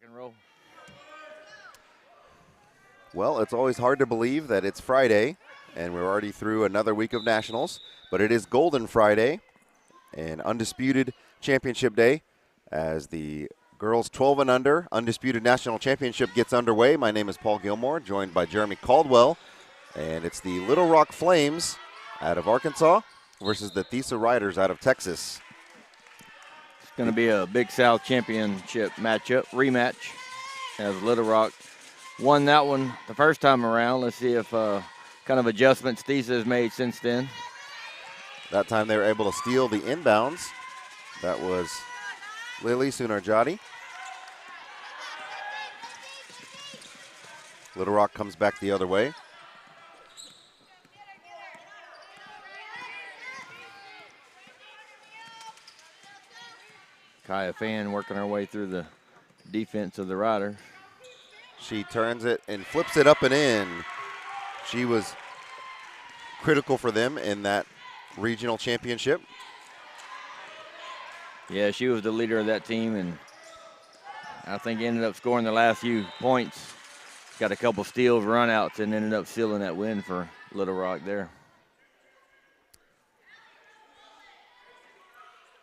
Rock and roll. Well, it's always hard to believe that it's Friday, and we're already through another week of nationals, but it is Golden Friday and Undisputed Championship Day as the girls 12 and under Undisputed National Championship gets underway. My name is Paul Gilmore, joined by Jeremy Caldwell, and it's the Little Rock Flames out of Arkansas versus the THESA Riders out of Texas. It's going to be a Big South Championship rematch, as Little Rock won that one the first time around. Let's see if kind of adjustments THESA has made since then. That time they were able to steal the inbounds. That was Lily Sunarjati. Little Rock comes back the other way. Kaya Fan working her way through the defense of the Riders. She turns it and flips it up and in. She was critical for them in that regional championship. Yeah, she was the leader of that team, and I think ended up scoring the last few points. Got a couple steals, runouts, and ended up sealing that win for Little Rock there.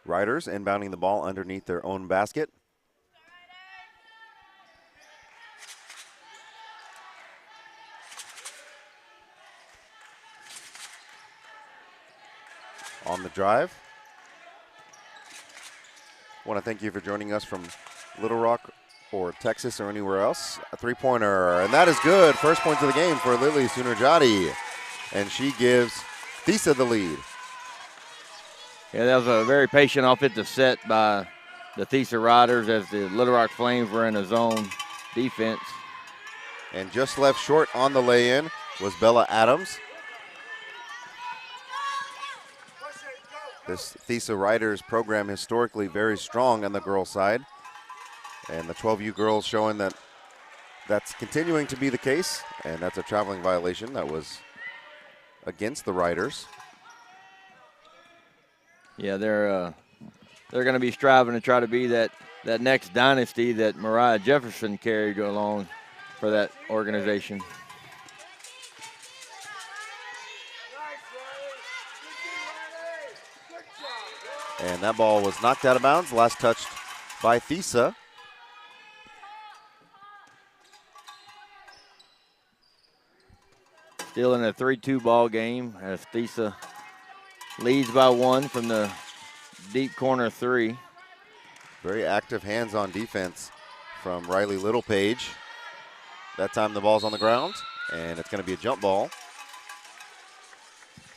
Riders inbounding the ball underneath their own basket. On the drive. I want to thank you for joining us from Little Rock or Texas or anywhere else. A three-pointer, and that is good. First points of the game for Lily Sunarjati, and she gives THESA the lead. Yeah, that was a very patient offensive set by the THESA Riders as the Little Rock Flames were in a zone defense. And just left short on the lay-in was Bella Adams. This THESA Riders program historically very strong on the girls' side. And the 12U girls showing that that's continuing to be the case. And that's a traveling violation that was against the Riders. Yeah, they're going to be striving to try to be that next dynasty that Mariah Jefferson carried along for that organization. And that ball was knocked out of bounds, last touched by THESA. Still in a 3-2 ball game as THESA leads by one from the deep corner three. Very active hands on defense from Riley Littlepage. That time the ball's on the ground, and it's going to be a jump ball.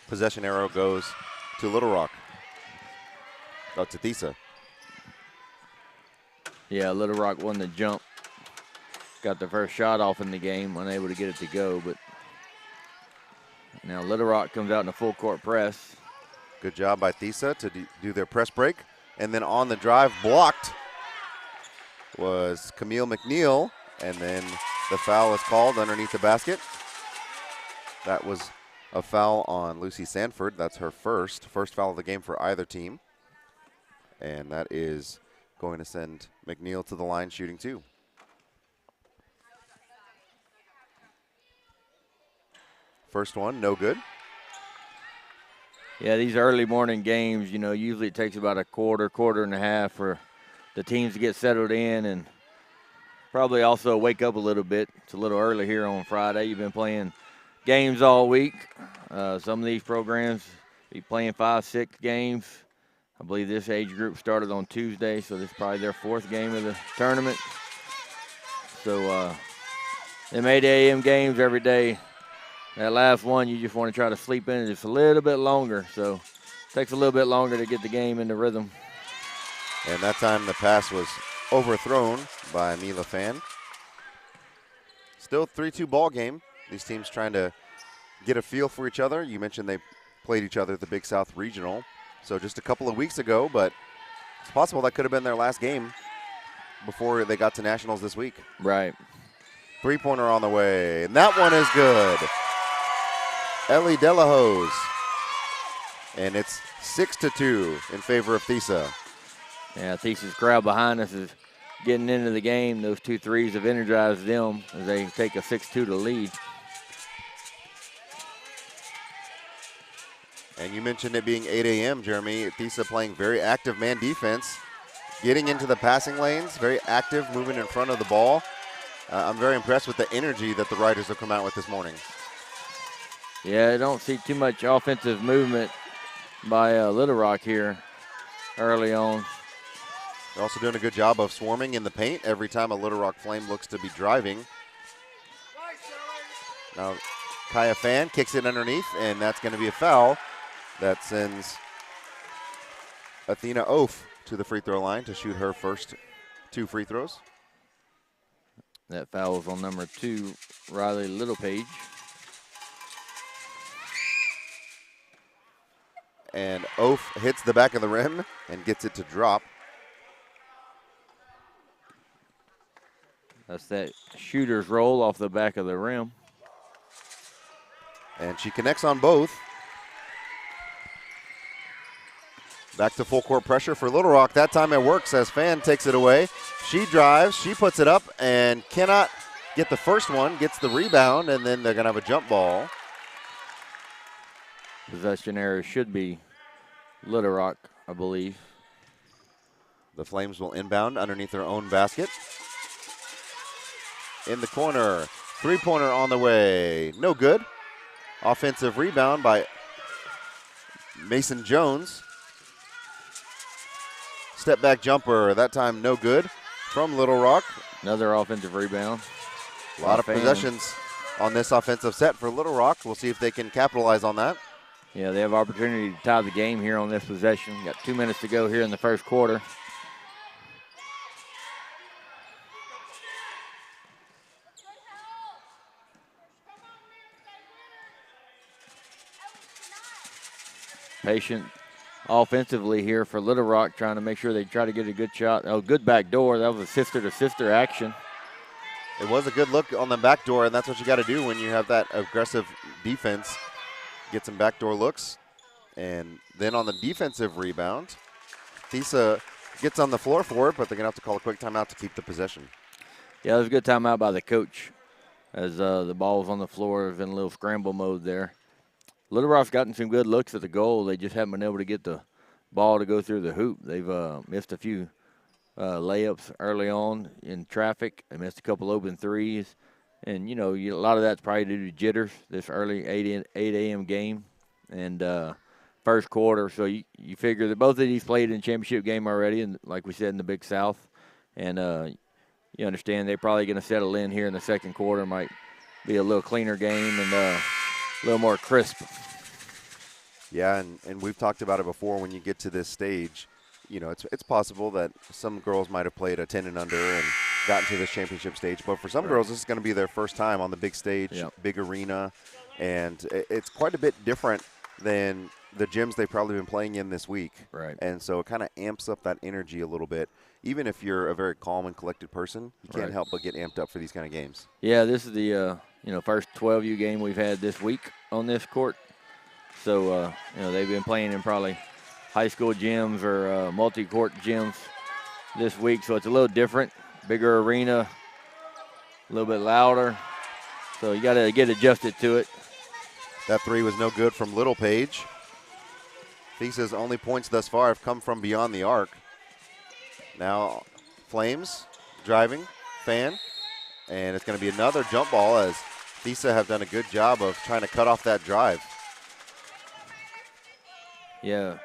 Possession arrow goes to Little Rock. Oh, to THESA. Yeah, Little Rock won the jump. Got the first shot off in the game, unable to get it to go, but now Little Rock comes out in a full court press. Good job by THESA to do their press break. And then on the drive, blocked was Camille McNeil, and then the foul is called underneath the basket. That was a foul on Lucy Sanford. That's her first foul of the game for either team. And that is going to send McNeil to the line shooting two. First one, no good. Yeah, these early morning games, usually it takes about a quarter and a half for the teams to get settled in and probably also wake up a little bit. It's a little early here on Friday. You've been playing games all week. Some of these programs be playing 5-6 games. I believe this age group started on Tuesday, so this is probably their fourth game of the tournament. So them 8 a.m. games every day. That last one, you just want to try to sleep in it just a little bit longer. So it takes a little bit longer to get the game into rhythm. And that time the pass was overthrown by Mila Fan. Still 3-2 ball game. These teams trying to get a feel for each other. You mentioned they played each other at the Big South Regional. So just a couple of weeks ago, but it's possible that could have been their last game before they got to nationals this week. Right. Three-pointer on the way, and that one is good. Ellie Delahose. And it's 6-2 in favor of THESA. Yeah, THESA's crowd behind us is getting into the game. Those 2 threes have energized them as they take a 6-2 to lead. And you mentioned it being 8 a.m., Jeremy. THESA playing very active man defense, getting into the passing lanes, very active, moving in front of the ball. I'm very impressed with the energy that the Riders have come out with this morning. Yeah, I don't see too much offensive movement by Little Rock here early on. They're also doing a good job of swarming in the paint every time a Little Rock Flame looks to be driving. Now, Kaya Fan kicks it underneath, and that's going to be a foul. That sends Athena Oaf to the free throw line to shoot her first 2 free throws. That foul is on number 2, Riley Littlepage. And Oaf hits the back of the rim and gets it to drop. That's that shooter's roll off the back of the rim. And she connects on both. Back to full court pressure for Little Rock. That time it works as Fan takes it away. She drives, she puts it up and cannot get the first one, gets the rebound, and then they're going to have a jump ball. Possession area should be Little Rock, I believe. The Flames will inbound underneath their own basket. In the corner, 3-pointer on the way. No good. Offensive rebound by Mason Jones. Step back jumper, that time no good from Little Rock. Another offensive rebound. A lot of possessions on this offensive set for Little Rock. We'll see if they can capitalize on that. Yeah, they have opportunity to tie the game here on this possession. Got 2 minutes to go here in the first quarter. Patient offensively here for Little Rock, trying to make sure they try to get a good shot. Oh, good back door. That was a sister-to-sister action. It was a good look on the back door, and that's what you got to do when you have that aggressive defense. Get some backdoor looks. And then on the defensive rebound, THESA gets on the floor for it, but they're going to have to call a quick timeout to keep the possession. Yeah, it was a good timeout by the coach as the ball was on the floor. It was in a little scramble mode there. Little Rock's gotten some good looks at the goal. They just haven't been able to get the ball to go through the hoop. They've missed a few layups early on in traffic. They missed a couple open threes. And, you know, a lot of that's probably due to jitters this early 8 a.m. game and first quarter. So you figure that both of these played in a championship game already, and like we said, in the Big South. And you understand they're probably going to settle in here in the second quarter. Might be a little cleaner game and a little more crisp. Yeah, and we've talked about it before. When you get to this stage, you know, it's possible that some girls might have played a 10 and under and gotten to this championship stage. But for some girls, this is going to be their first time on the big stage, big arena. And it's quite a bit different than the gyms they've probably been playing in this week. Right. And so it kind of amps up that energy a little bit. Even if you're a very calm and collected person, you can't help but get amped up for these kind of games. Yeah, this is the first 12U game we've had this week on this court. So, they've been playing in probably high school gyms or multi-court gyms this week. So it's a little different, bigger arena, a little bit louder. So you got to get adjusted to it. That three was no good from Littlepage. THESA's only points thus far have come from beyond the arc. Now Flames driving, Fan, and it's going to be another jump ball as THESA have done a good job of trying to cut off that drive. Yeah,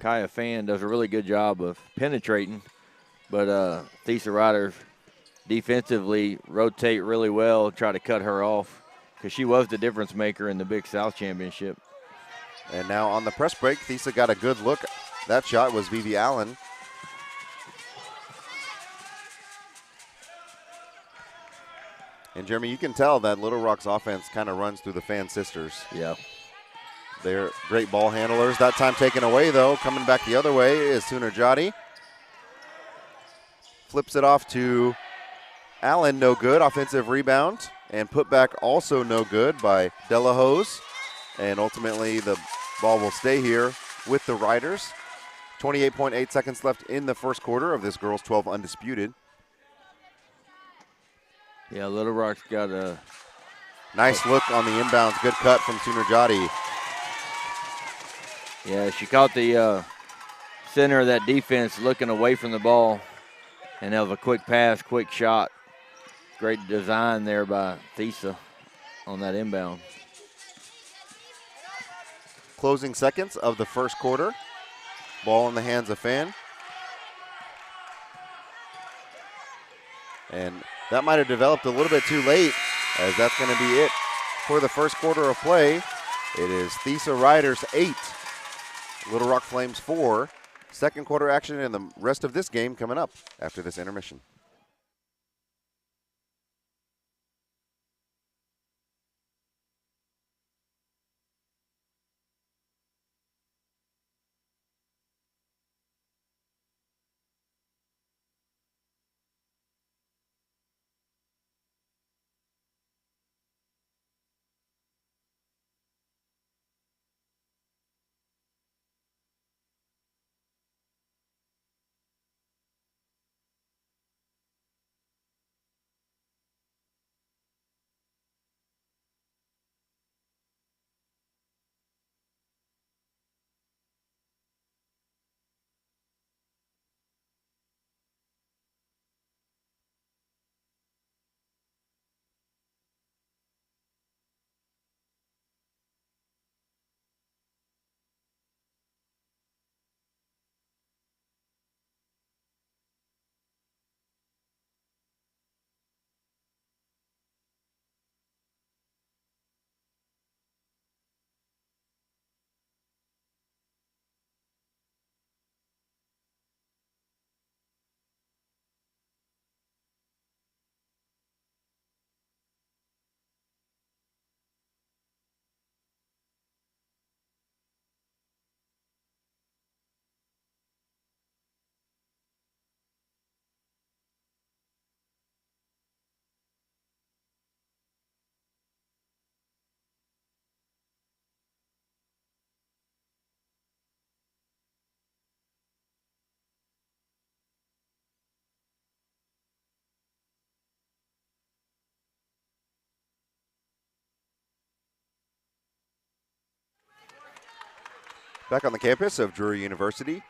Kaya Fan does a really good job of penetrating, but THESA Riders defensively rotate really well, try to cut her off because she was the difference maker in the Big South Championship. And now on the press break, THESA got a good look. That shot was Vivi Allen. And Jeremy, you can tell that Little Rock's offense kind of runs through the Fan sisters. Yeah. They're great ball handlers. That time taken away, though. Coming back the other way is Sunarjati. Flips it off to Allen, no good. Offensive rebound. And put back also no good by Delahose. And ultimately the ball will stay here with the Riders. 28.8 seconds left in the first quarter of this girls 12 undisputed. Yeah, Little Rock's got a Nice look on the inbounds. Good cut from Sunarjati. Yeah, she caught the center of that defense looking away from the ball, and that was a quick pass, quick shot. Great design there by THESA on that inbound. Closing seconds of the first quarter. Ball in the hands of Fan. And that might have developed a little bit too late, as that's going to be it for the first quarter of play. It is THESA Riders 8, Little Rock Flames 4. Second quarter action and the rest of this game coming up after this intermission. Back on the campus of Drury University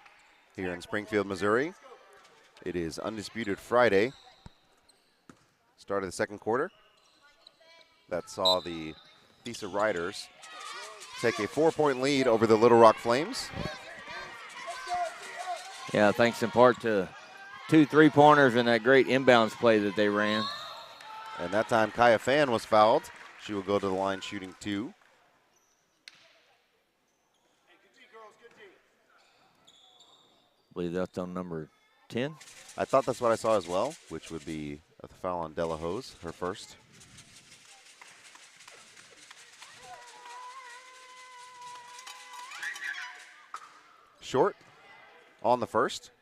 here in Springfield, Missouri. It is Undisputed Friday. Start of the second quarter. That saw the THESA Riders take a 4-point lead over the Little Rock Flames. Yeah, thanks in part to 2 3-pointers and that great inbounds play that they ran. And that time Kaya Fan was fouled. She will go to the line shooting 2. I believe that's on number 10. I thought that's what I saw as well, which would be a foul on Della Hose, her first. Short on the first.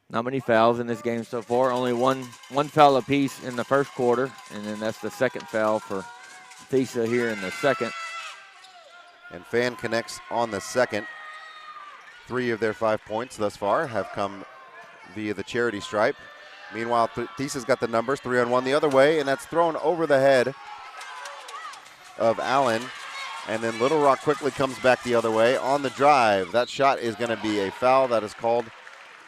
Not many fouls in this game so far. Only one foul apiece in the first quarter, and then that's the second foul for THESA here in the second. And Fan connects on the second. 3 of their 5 points thus far have come via the charity stripe. Meanwhile, THESA's got the numbers, 3-on-1 the other way, and that's thrown over the head of Allen. And then Little Rock quickly comes back the other way on the drive. That shot is going to be a foul that is called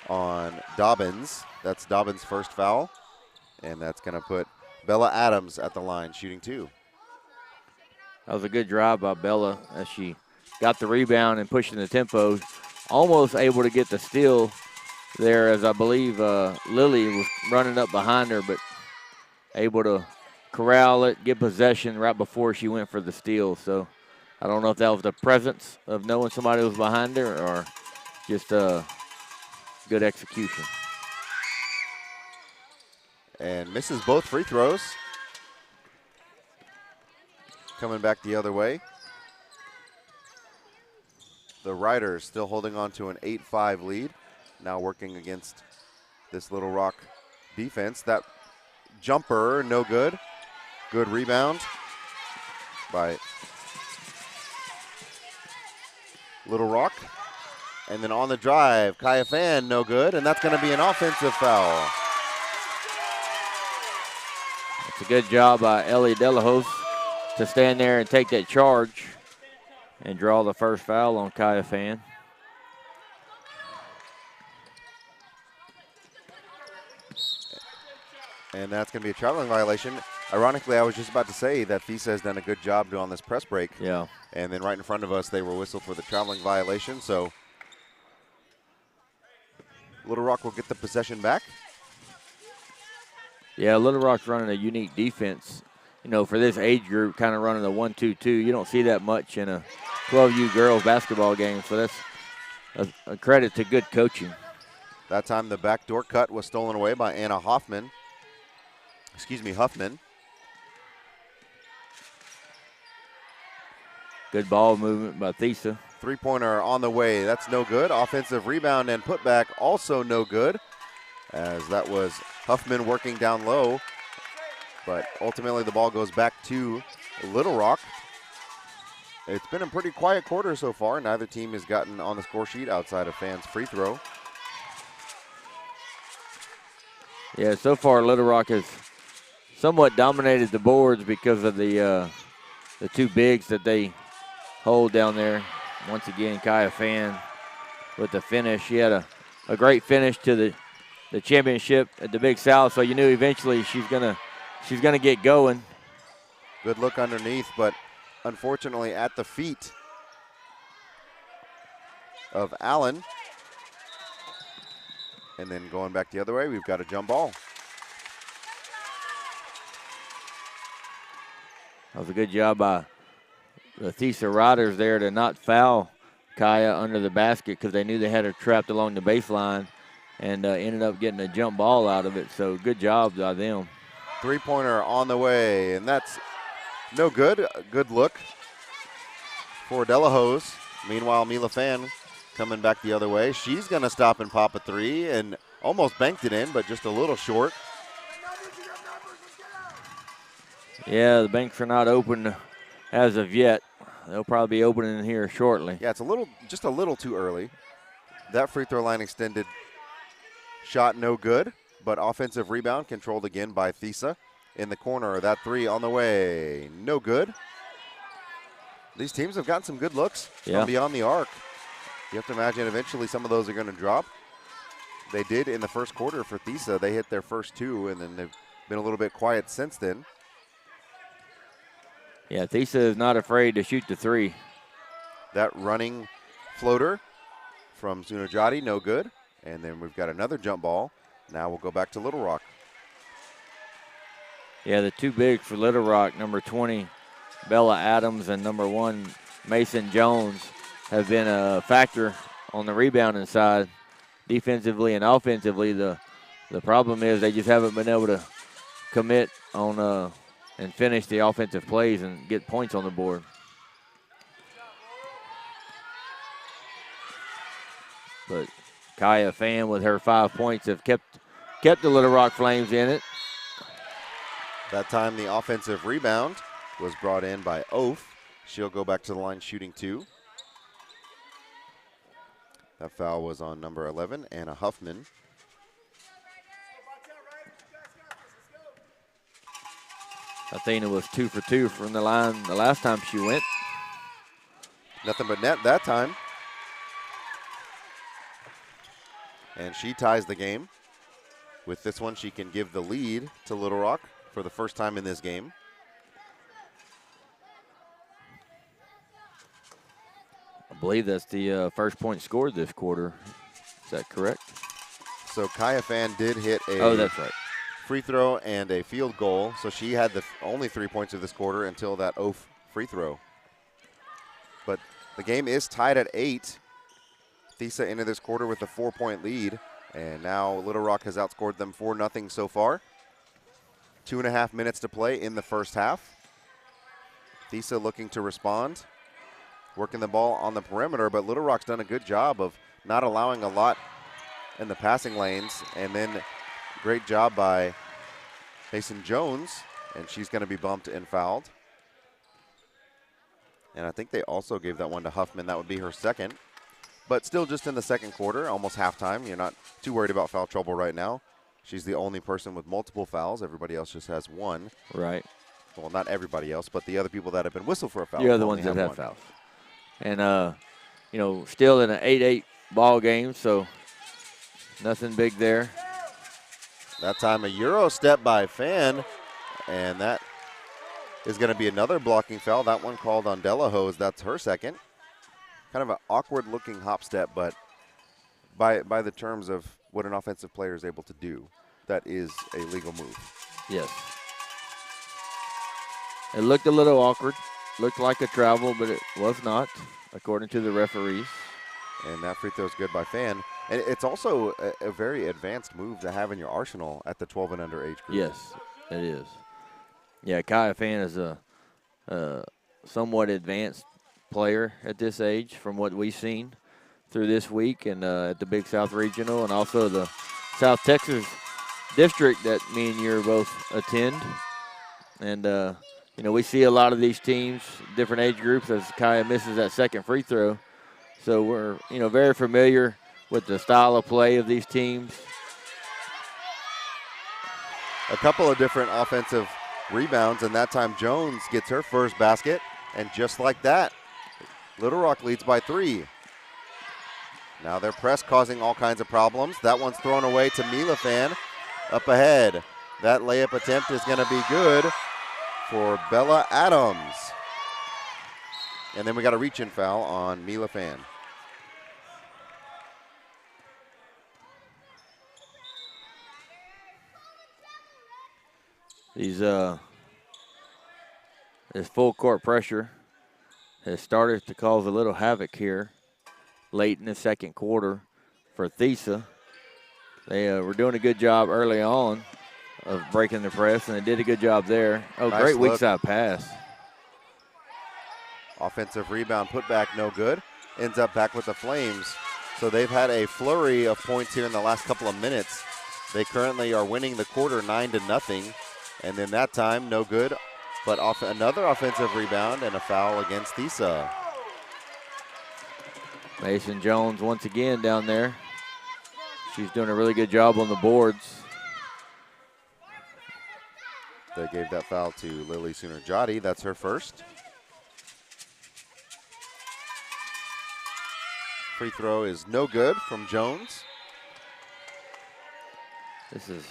on Dobbins. That's Dobbins' first foul. And that's going to put Bella Adams at the line shooting 2. That was a good drive by Bella as she got the rebound and pushing the tempo. Almost able to get the steal there, as I believe Lily was running up behind her, but able to corral it, get possession right before she went for the steal. So I don't know if that was the presence of knowing somebody was behind her or just good execution. And misses both free throws. Coming back the other way. The Riders still holding on to an 8-5 lead. Now working against this Little Rock defense. That jumper, no good. Good rebound by Little Rock. And then on the drive, Kaya Fan, no good. And that's going to be an offensive foul. It's a good job by Ellie Delahos to stand there and take that charge and draw the first foul on Kaya Fan. And that's going to be a traveling violation. Ironically, I was just about to say that THESA has done a good job on this press break. Yeah. And then right in front of us, they were whistled for the traveling violation. So Little Rock will get the possession back. Yeah, Little Rock's running a unique defense. You know, for this age group, kind of running a 1-2-2. You don't see that much in a 12U girls basketball game. So that's a credit to good coaching. That time the backdoor cut was stolen away by Anna Huffman. Good ball movement by THESA. Three-pointer on the way. That's no good. Offensive rebound and putback also no good, as that was Huffman working down low. But ultimately the ball goes back to Little Rock. It's been a pretty quiet quarter so far. Neither team has gotten on the score sheet outside of Fan's free throw. Yeah, so far Little Rock has somewhat dominated the boards because of the two bigs that they hold down there. Once again, Kaya Fan with the finish. She had a great finish to the championship at the Big South, so you knew eventually she's gonna get going. Good look underneath, but unfortunately at the feet of Allen. And then going back the other way, we've got a jump ball. That was a good job by the THESA Riders there to not foul Kaya under the basket because they knew they had her trapped along the baseline, and ended up getting a jump ball out of it. So good job by them. Three-pointer on the way, and that's no good. A good look for Delahose. Meanwhile, Mila Fan coming back the other way. She's going to stop and pop a three and almost banked it in, but just a little short. Yeah, the banks are not open as of yet. They'll probably be opening here shortly. Yeah, it's just a little too early. That free throw line extended shot no good, but offensive rebound controlled again by THESA in the corner. That three on the way, no good. These teams have gotten some good looks from beyond the arc. You have to imagine eventually some of those are going to drop. They did in the first quarter for THESA. They hit their first two, and then they've been a little bit quiet since then. Yeah, THESA is not afraid to shoot the three. That running floater from Zunajati, no good. And then we've got another jump ball. Now we'll go back to Little Rock. Yeah, the two bigs for Little Rock, number 20, Bella Adams, and number 1, Mason Jones, have been a factor on the rebounding side, defensively and offensively. The problem is they just haven't been able to commit on and finish the offensive plays and get points on the board. But Kaya Fan with her 5 points have kept the Little Rock Flames in it. That time the offensive rebound was brought in by Oaf. She'll go back to the line shooting two. That foul was on number 11, Anna Huffman. Athena was 2 for 2 from the line the last time she went. Nothing but net that time. And she ties the game. With this one, she can give the lead to Little Rock for the first time in this game. I believe that's the first point scored this quarter. Is that correct? So Kaya Fan did hit a that's right. free throw and a field goal. So she had the only 3 points of this quarter until that Oaf free throw. But the game is tied at 8. THESA entered this quarter with a 4-point lead. And now Little Rock has outscored them 4-0 so far. 2.5 minutes to play in the first half. THESA looking to respond, working the ball on the perimeter, but Little Rock's done a good job of not allowing a lot in the passing lanes. And then great job by Mason Jones, and she's going to be bumped and fouled. And I think they also gave that one to Huffman. That would be her second. But still just in the second quarter, almost halftime. You're not too worried about foul trouble right now. She's the only person with multiple fouls. Everybody else just has one. Right. Well, not everybody else, but the other people that have been whistled for a foul. The other ones that have fouls. And, you know, still in an 8-8 ball game, so nothing big there. That time a Euro step by Fan, and that is going to be another blocking foul. That one called on Delahose. That's her second. Kind of an awkward-looking hop step, but by the terms of what an offensive player is able to do, that is a legal move. Yes. It looked a little awkward. Looked like a travel, but it was not, according to the referees. And that free throw is good by Fan. And it's also a very advanced move to have in your arsenal at the 12 and under age group. Yes, it is. Yeah, Kaya Fan is a somewhat advanced player at this age from what we've seen through this week and at the Big South Regional and also the South Texas District that me and you both attend. And, you know, we see a lot of these teams, different age groups, as Kaya misses that second free throw. So we're, you know, very familiar with the style of play of these teams. A couple of different offensive rebounds, and that time Jones gets her first basket. And just like that, Little Rock leads by 3. Now their press causing all kinds of problems. That one's thrown away to Milafan up ahead. That layup attempt is going to be good for Bella Adams. And then we got a reach-in foul on Milafan. This full court pressure has started to cause a little havoc here late in the second quarter for THESA. They were doing a good job early on of breaking the press, and they did a good job there. Oh, Nice great look. weak side pass. Offensive rebound, put back, no good. Ends up back with the Flames. So they've had a flurry of points here in the last couple of minutes. They currently are winning the quarter 9-0. And then that time, no good. But another offensive rebound and a foul against THESA. Mason Jones once again down there. She's doing a really good job on the boards. They gave that foul to Lily Sooner-Jotty. That's her first. Free throw is no good from Jones. This is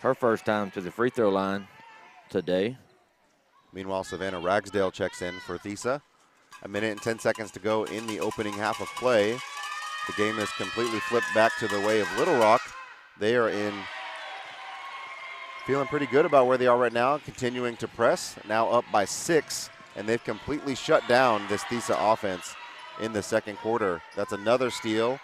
her first time to the free throw line today. Meanwhile, Savannah Ragsdale checks in for THESA. 1 minute and 10 seconds to go in the opening half of play. The game is completely flipped back to the way of Little Rock. They are feeling pretty good about where they are right now, continuing to press, now up by 6, and they've completely shut down this THESA offense in the second quarter. That's another steal,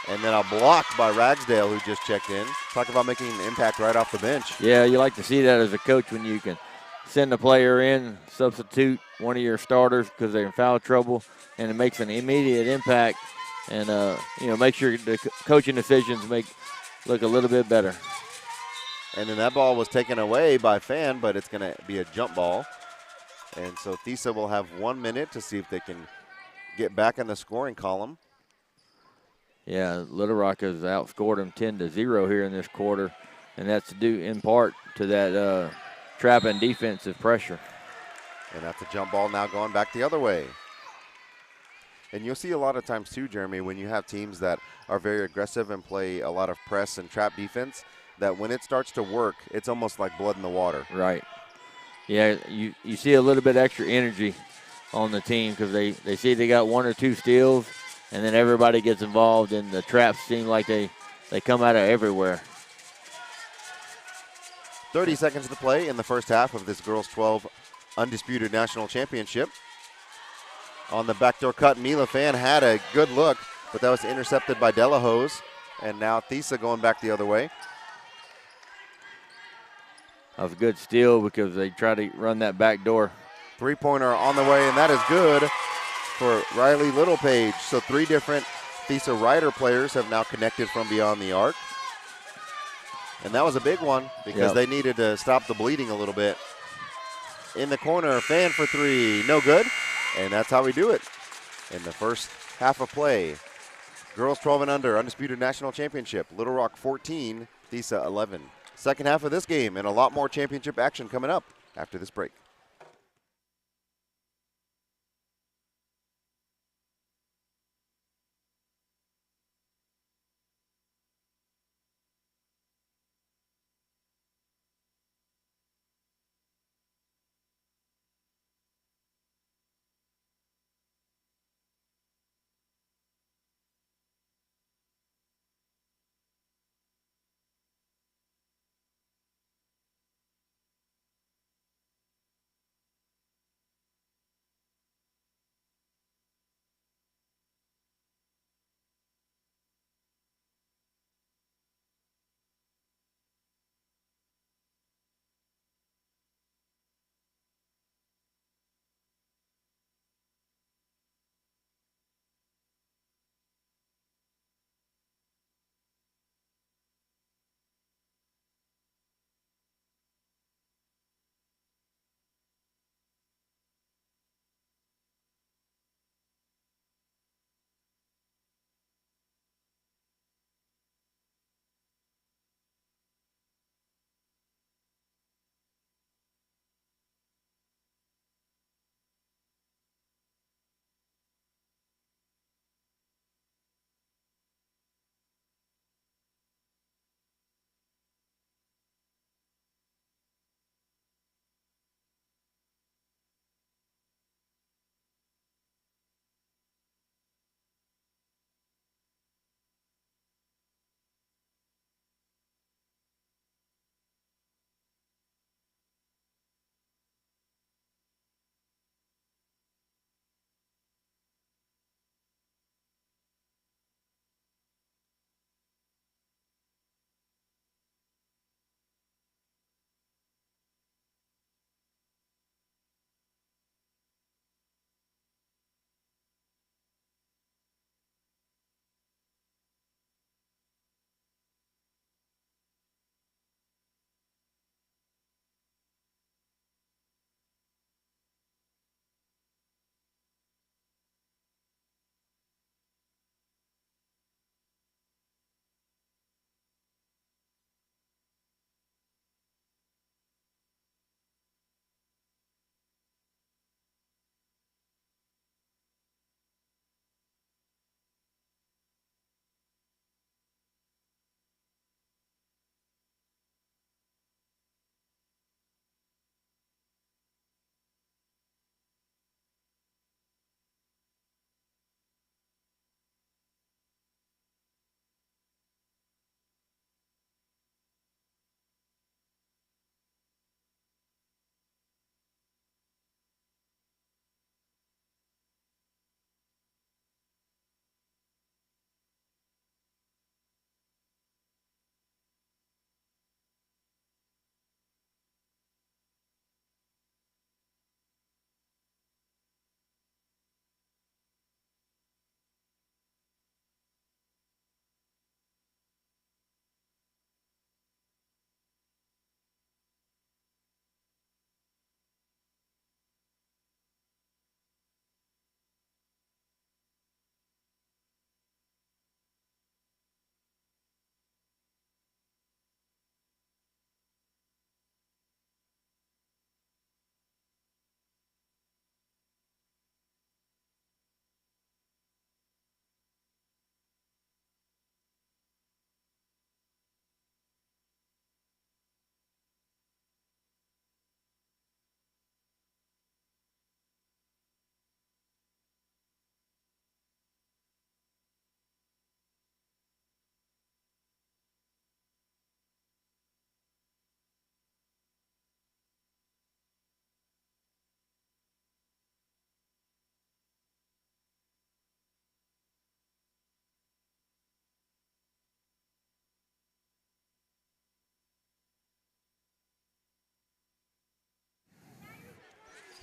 and then a block by Ragsdale, who just checked in. Talk about making an impact right off the bench. Yeah, you like to see that as a coach when you can send a player in, substitute one of your starters because they're in foul trouble, and it makes an immediate impact and, you know, make sure the coaching decisions look a little bit better. And then that ball was taken away by Fan, but it's going to be a jump ball. And so THESA will have 1 minute to see if they can get back in the scoring column. Yeah, Little Rock has outscored them 10-0 here in this quarter, and that's due in part to that trap and defensive pressure. And that's a jump ball now going back the other way. And you'll see a lot of times too, Jeremy, when you have teams that are very aggressive and play a lot of press and trap defense, that when it starts to work, it's almost like blood in the water. Right. Yeah, you see a little bit extra energy on the team because they see they got 1 or 2 steals, and then everybody gets involved, and the traps seem like they come out of everywhere. 30 seconds to play in the first half of this girls 12 undisputed national championship. On the backdoor cut, Milafan had a good look, but that was intercepted by Delahose, and now THESA going back the other way. That was a good steal because they try to run that back door. Three-pointer on the way, and that is good for Riley Littlepage. So 3 different THESA Rider players have now connected from beyond the arc. And that was a big one because they needed to stop the bleeding a little bit. In the corner, Fan for 3, no good. And that's how we do it in the first half of play. Girls 12 and under, undisputed national championship. Little Rock 14, THESA 11. second half of this game and a lot more championship action coming up after this break.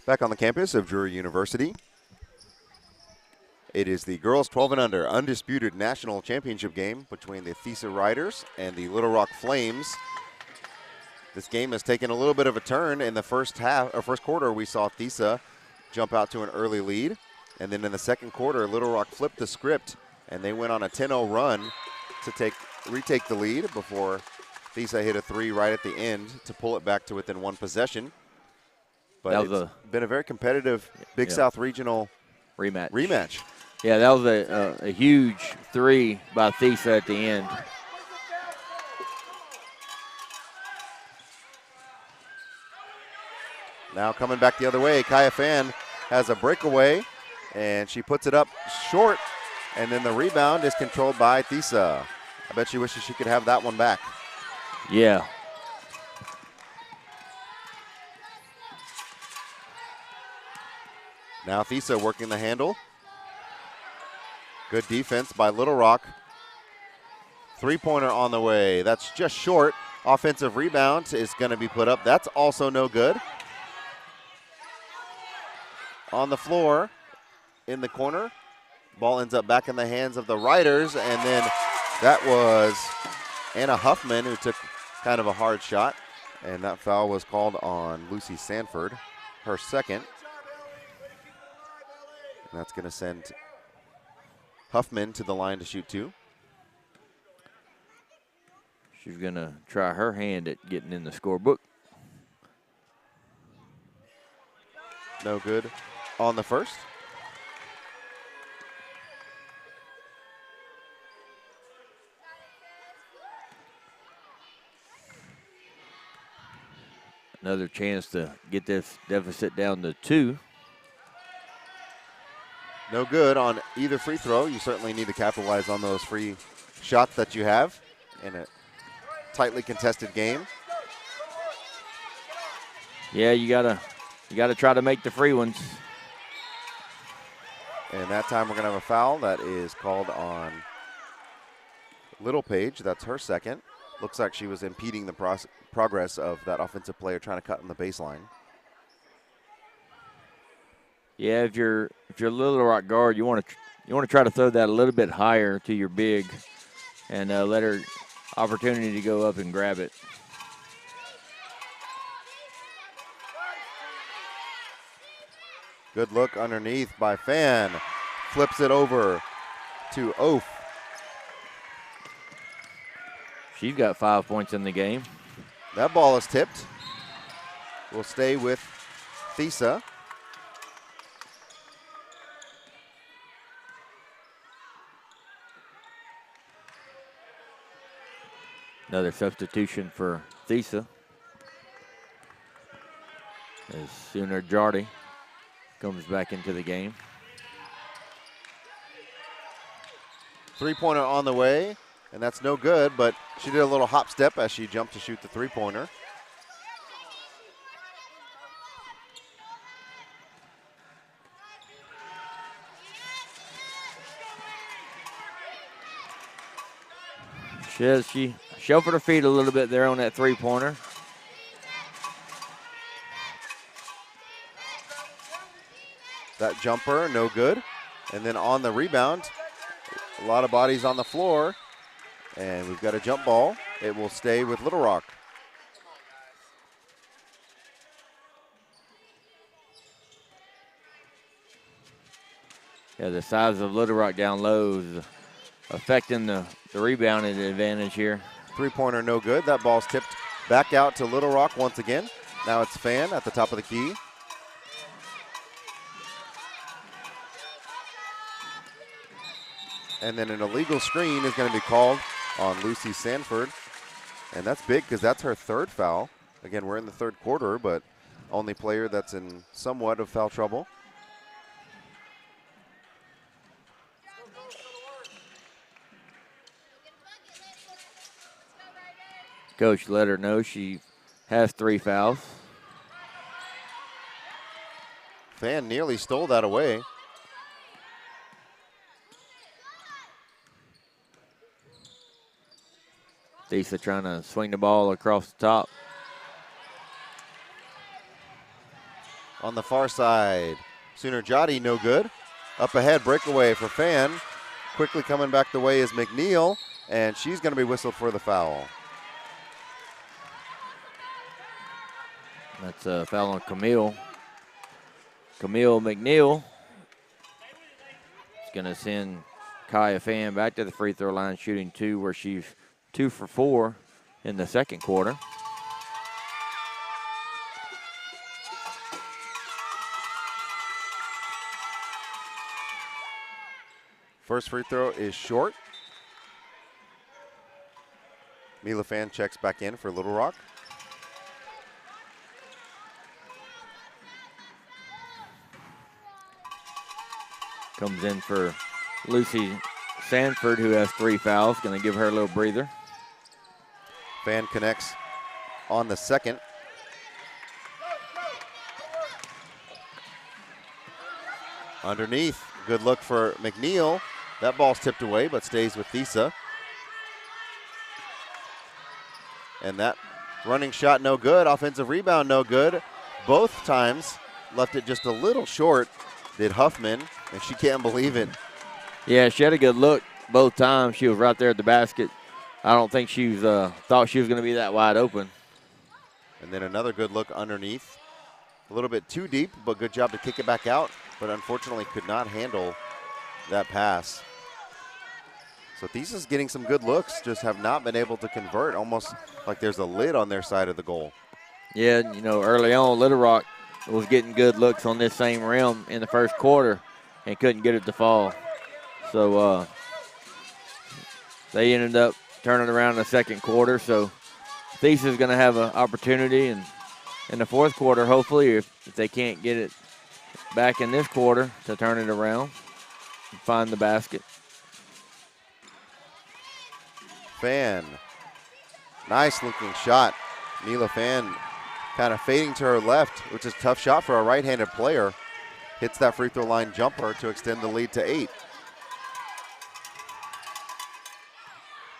Back on the campus of Drury University, it is the girls 12 and under undisputed national championship game between the THESA Riders and the Little Rock Flames. This game has taken a little bit of a turn. In the first quarter, we saw THESA jump out to an early lead, and then in the second quarter, Little Rock flipped the script and they went on a 10-0 run to retake the lead before THESA hit a three right at the end to pull it back to within one possession. But it's been a very competitive Big South Regional rematch. Yeah, that was a huge three by THESA at the end. Now coming back the other way, Kaya Fan has a breakaway, and she puts it up short, and then the rebound is controlled by THESA. I bet she wishes she could have that one back. Yeah. Now THESA working the handle. Good defense by Little Rock. Three-pointer on the way. That's just short. Offensive rebound is going to be put up. That's also no good. On the floor, in the corner. Ball ends up back in the hands of the Riders, and then that was Anna Huffman who took kind of a hard shot, and that foul was called on Lucy Sanford, her second. And that's going to send Huffman to the line to shoot two. She's going to try her hand at getting in the scorebook. No good on the first. Another chance to get this deficit down to 2. No good on either free throw. You certainly need to capitalize on those free shots that you have in a tightly contested game. Yeah, you gotta try to make the free ones. And that time we're gonna have a foul that is called on Little Page. That's her second. Looks like she was impeding the progress of that offensive player trying to cut in the baseline. Yeah, if you're Little Rock guard, you want to try to throw that a little bit higher to your big, and let her opportunity to go up and grab it. Good look underneath by Fan. Flips it over to Oaf. She's got 5 points in the game. That ball is tipped. Will stay with THESA. Another substitution for THESA. As Sooner Jardy comes back into the game. Three-pointer on the way, and that's no good, but she did a little hop step as she jumped to shoot the three-pointer. She shuffled her feet a little bit there on that three-pointer. That jumper, no good. And then on the rebound, a lot of bodies on the floor. And we've got a jump ball. It will stay with Little Rock. Yeah, the size of Little Rock down low is affecting the rebounding advantage here. Three-pointer, no good. That ball's tipped back out to Little Rock once again. Now it's Fan at the top of the key. And then an illegal screen is going to be called on Lucy Sanford. And that's big because that's her third foul. Again, we're in the third quarter, but only player that's in somewhat of foul trouble. Coach let her know she has 3 fouls. Fan nearly stole that away. THESA trying to swing the ball across the top. On the far side, Sooner Jotty, no good. Up ahead, breakaway for Fan. Quickly coming back the way is McNeil, and she's going to be whistled for the foul. That's a foul on Camille. Camille McNeil is going to send Kaya Fan back to the free throw line, shooting 2, where she's 2 for 4 in the second quarter. First free throw is short. Mila Fan checks back in for Little Rock. Comes in for Lucy Sanford, who has 3 fouls. Going to give her a little breather. Fan connects on the second. Underneath, good look for McNeil. That ball's tipped away, but stays with THESA. And that running shot, no good. Offensive rebound, no good. Both times left it just a little short, did Huffman, and she can't believe it. Yeah, she had a good look both times. She was right there at the basket. I don't think she was, thought she was going to be that wide open. And then another good look underneath. A little bit too deep, but good job to kick it back out, but unfortunately could not handle that pass. So THESA's getting some good looks, just have not been able to convert, almost like there's a lid on their side of the goal. Yeah, you know, early on, Little Rock was getting good looks on this same rim in the first quarter and couldn't get it to fall. So they ended up turning around in the second quarter. So THESA's going to have an opportunity in the fourth quarter, hopefully, if they can't get it back in this quarter, to turn it around and find the basket. Fan, nice looking shot. Mila Fan kind of fading to her left, which is a tough shot for a right-handed player. Hits that free throw line jumper to extend the lead to 8.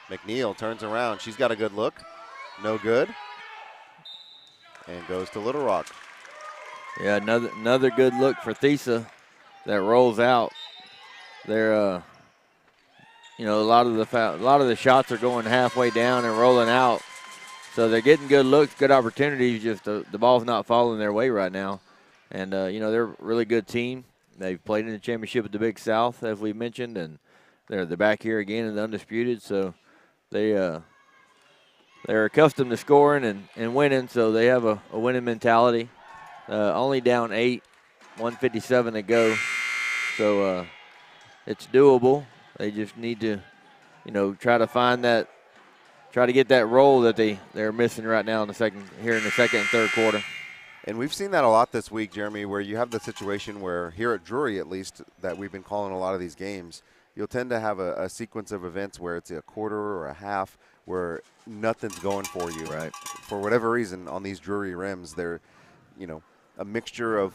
McNeil turns around. She's got a good look. No good. And goes to Little Rock. Yeah, another good look for THESA that rolls out. They're, you know, a lot of the shots are going halfway down and rolling out. So they're getting good looks, good opportunities, just the ball's not falling their way right now. And, you know, they're a really good team. They've played in the championship at the Big South, as we mentioned, and they're back here again in the Undisputed. So they're accustomed to scoring and winning, so they have a winning mentality. Only down 8, 1:57 to go. So it's doable. They just need to, you know, try to get that roll that they're missing right now in the second and third quarter. And we've seen that a lot this week, Jeremy, where you have the situation where here at Drury, at least, that we've been calling a lot of these games, you'll tend to have a sequence of events where it's a quarter or a half where nothing's going for you. Right. For whatever reason, on these Drury rims, they're, you know, a mixture of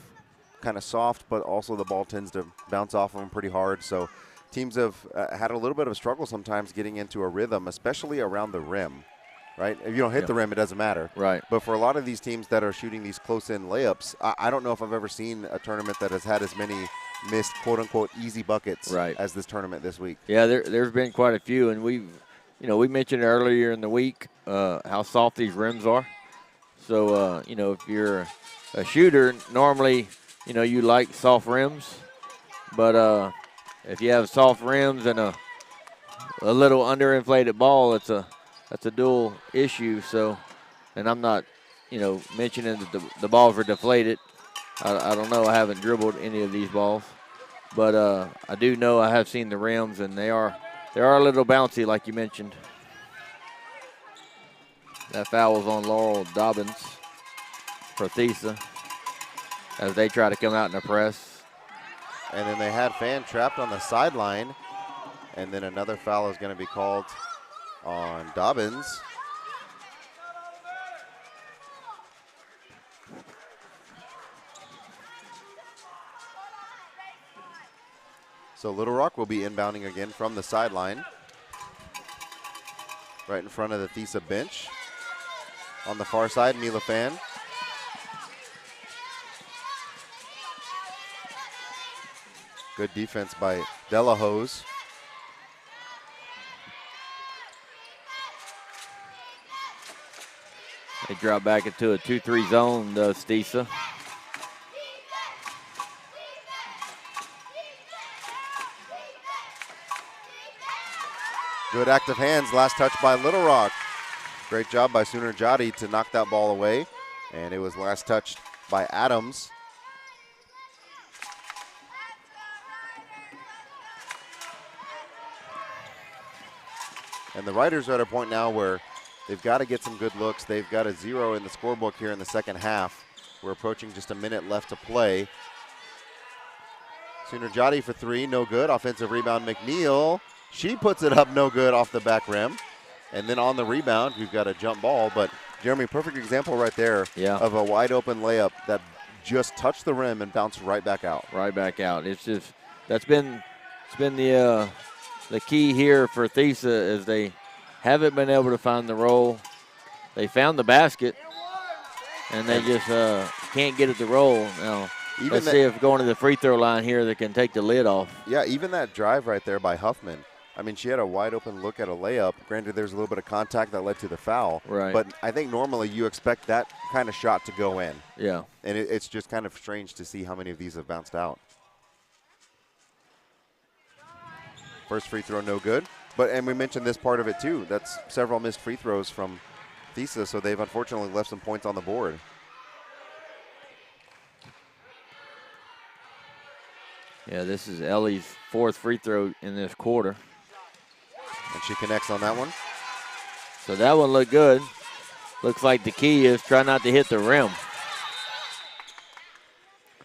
kind of soft, but also the ball tends to bounce off of them pretty hard. So teams have had a little bit of a struggle sometimes getting into a rhythm, especially around the rim, right? If you don't hit the rim, it doesn't matter. Right. But for a lot of these teams that are shooting these close-in layups, I don't know if I've ever seen a tournament that has had as many missed, quote-unquote, easy buckets as this tournament this week. Yeah, there's been quite a few, and we mentioned earlier in the week how soft these rims are. So, you know, if you're a shooter, normally, you know, you like soft rims, but if you have soft rims and a little underinflated ball, that's a dual issue. So, and I'm not, you know, mentioning that the balls are deflated. I don't know. I haven't dribbled any of these balls, but I do know I have seen the rims, and they are a little bouncy, like you mentioned. That foul was on Laurel Dobbins for THESA as they try to come out in the press. And then they had Fan trapped on the sideline, and then another foul is going to be called on Dobbins. So Little Rock will be inbounding again from the sideline, right in front of the THESA bench. On the far side, Mila Fan. Good defense by Delahose. They drop back into a 2-3 zone, does THESA. Good active hands, last touch by Little Rock. Great job by Sooner Jati to knock that ball away. And it was last touched by Adams. And the Riders are at a point now where they've got to get some good looks. They've got a 0 in the scorebook here in the second half. We're approaching just a minute left to play. Sooner Jati for 3, no good. Offensive rebound, McNeil. She puts it up, no good, off the back rim. And then on the rebound, we've got a jump ball. But, Jeremy, perfect example right there of a wide-open layup that just touched the rim and bounced right back out. Right back out. It's just it's been the key here for THESA is they haven't been able to find the roll. They found the basket, and they just can't get it to roll. Now, let's see if going to the free throw line here they can take the lid off. Yeah, even that drive right there by Huffman. I mean, she had a wide open look at a layup. Granted, there's a little bit of contact that led to the foul. Right. But I think normally you expect that kind of shot to go in. Yeah. And it's just kind of strange to see how many of these have bounced out. First free throw, no good. And we mentioned this part of it too. That's several missed free throws from THESA, so they've unfortunately left some points on the board. Yeah, this is Ellie's 4th free throw in this quarter. And she connects on that one. So that one looked good. Looks like the key is try not to hit the rim.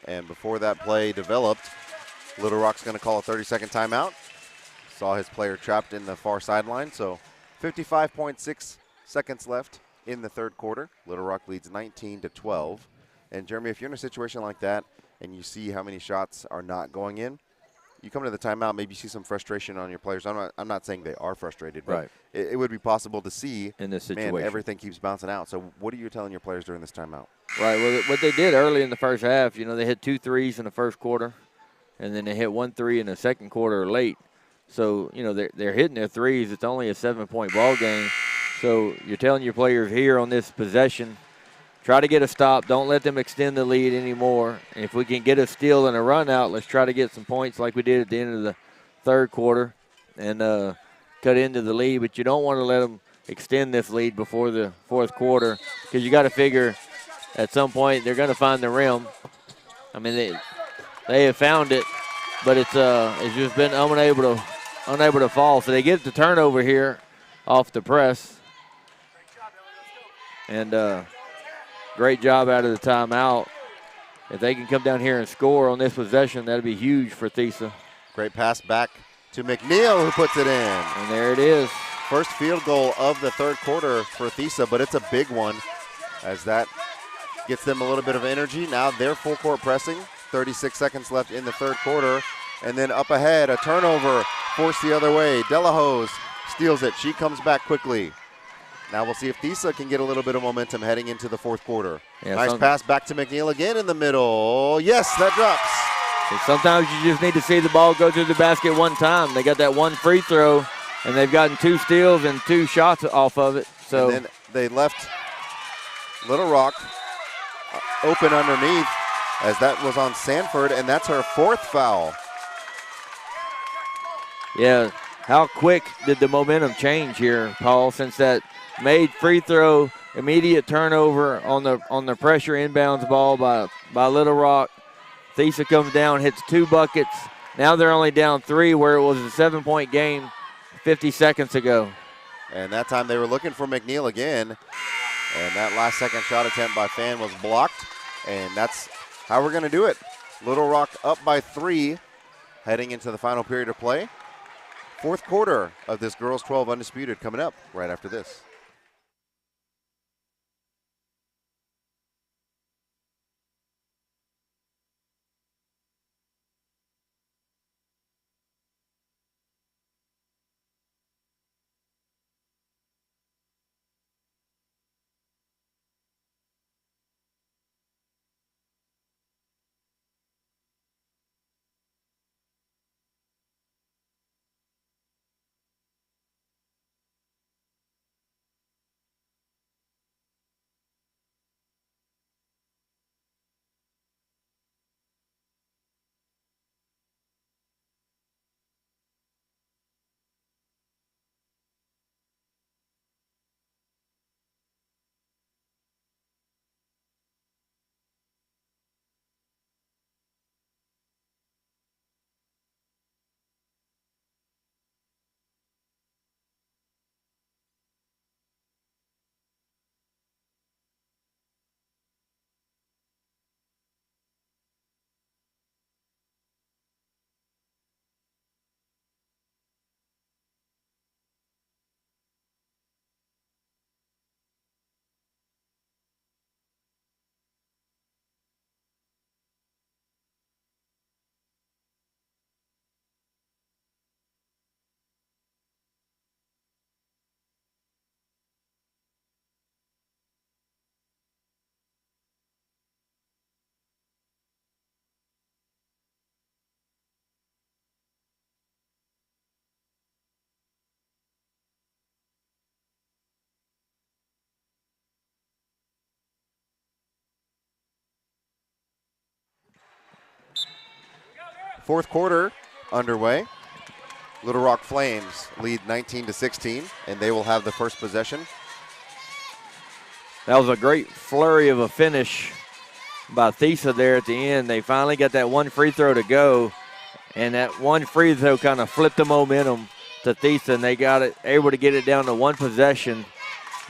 And before that play developed, Little Rock's going to call a 30-second timeout. Saw his player trapped in the far sideline. So 55.6 seconds left in the third quarter. Little Rock leads 19-12. And Jeremy, if you're in a situation like that and you see how many shots are not going in, you come to the timeout, maybe you see some frustration on your players. I'm not saying they are frustrated, but right. it would be possible to see in this situation, man, everything keeps bouncing out. So what are you telling your players during this timeout? Right. Well, what they did early in the first half, they hit 2 threes in the first quarter, and then they hit 1 3 in the second quarter late. So, they're hitting their threes. It's only a 7-point ball game. So you're telling your players here on this possession, try to get a stop. Don't let them extend the lead anymore. And if we can get a steal and a run out, let's try to get some points like we did at the end of the third quarter and cut into the lead. But you don't want to let them extend this lead before the fourth quarter because you got to figure at some point they're going to find the rim. I mean, they have found it, but it's just been unable to fall. So they get the turnover here off the press. And great job out of the timeout. If they can come down here and score on this possession, that'd be huge for THESA. Great pass back to McNeil, who puts it in. And there it is. First field goal of the third quarter for THESA, but it's a big one as that gets them a little bit of energy. Now they're full court pressing. 36 seconds left in the third quarter. And then up ahead, a turnover forced the other way. Delahose steals it. She comes back quickly. Now we'll see if THESA can get a little bit of momentum heading into the fourth quarter. Yeah, nice pass back to McNeil again in the middle. Yes, that drops. Sometimes you just need to see the ball go through the basket one time. They got that one free throw, and they've gotten 2 steals and 2 shots off of it. So and then they left Little Rock open underneath as that was on Sanford, and that's her 4th foul. Yeah, how quick did the momentum change here, Paul, since that made free throw, immediate turnover on the pressure inbounds ball by Little Rock. THESA comes down, hits 2 buckets. Now they're only down 3 where it was a 7-point game 50 seconds ago. And that time they were looking for McNeil again. And that last second shot attempt by Fan was blocked. And that's how we're going to do it. Little Rock up by 3 heading into the final period of play. Fourth quarter of this Girls 12 Undisputed coming up right after this. Fourth quarter underway. Little Rock Flames lead 19-16, and they will have the first possession. That was a great flurry of a finish by THESA there at the end. They finally got that one free throw to go, and that one free throw kind of flipped the momentum to THESA, and they got it able to get it down to one possession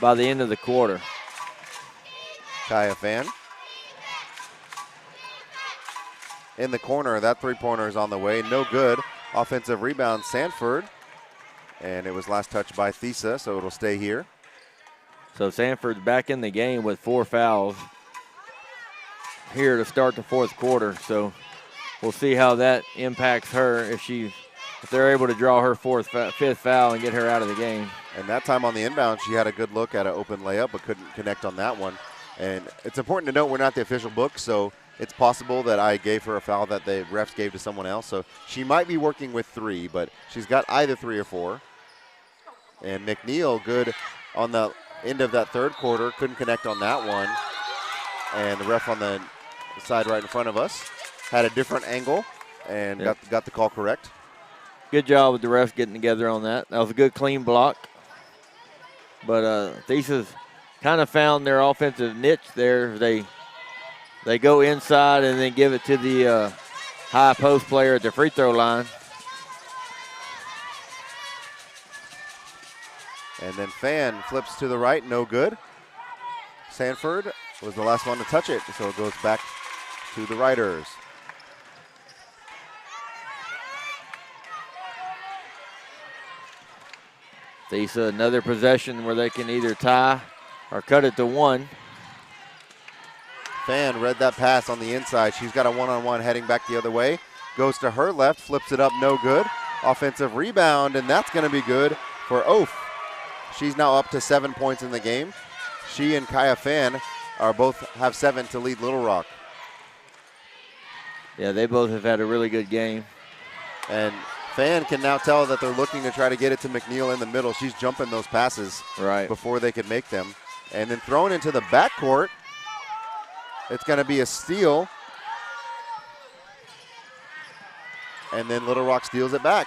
by the end of the quarter. Kaya Fan. In the corner, that three-pointer is on the way. No good. Offensive rebound, Sanford. And it was last touched by THESA, so it'll stay here. So Sanford's back in the game with 4 fouls here to start the fourth quarter. So we'll see how that impacts her if they're able to draw her fifth foul and get her out of the game. And that time on the inbound, she had a good look at an open layup, but couldn't connect on that one. And it's important to note we're not the official book, so it's possible that I gave her a foul that the refs gave to someone else. So she might be working with 3, but she's got either 3 or 4. And McNeil, good on the end of that third quarter, couldn't connect on that one. And the ref on the side right in front of us had a different angle and got the call correct. Good job with the refs getting together on that. That was a good clean block. But THESA's kind of found their offensive niche there. They go inside and then give it to the high post player at the free throw line. And then Fan flips to the right, no good. Sanford was the last one to touch it, so it goes back to the Riders. THESA, another possession where they can either tie or cut it to 1. Fan read that pass on the inside. She's got a one-on-one heading back the other way. Goes to her left, flips it up, no good. Offensive rebound, and that's going to be good for Oaf. She's now up to 7 points in the game. She and Kaya Fan both have 7 to lead Little Rock. Yeah, they both have had a really good game. And Fan can now tell that they're looking to try to get it to McNeil in the middle. She's jumping those passes before they could make them. And then thrown into the backcourt. It's going to be a steal. And then Little Rock steals it back.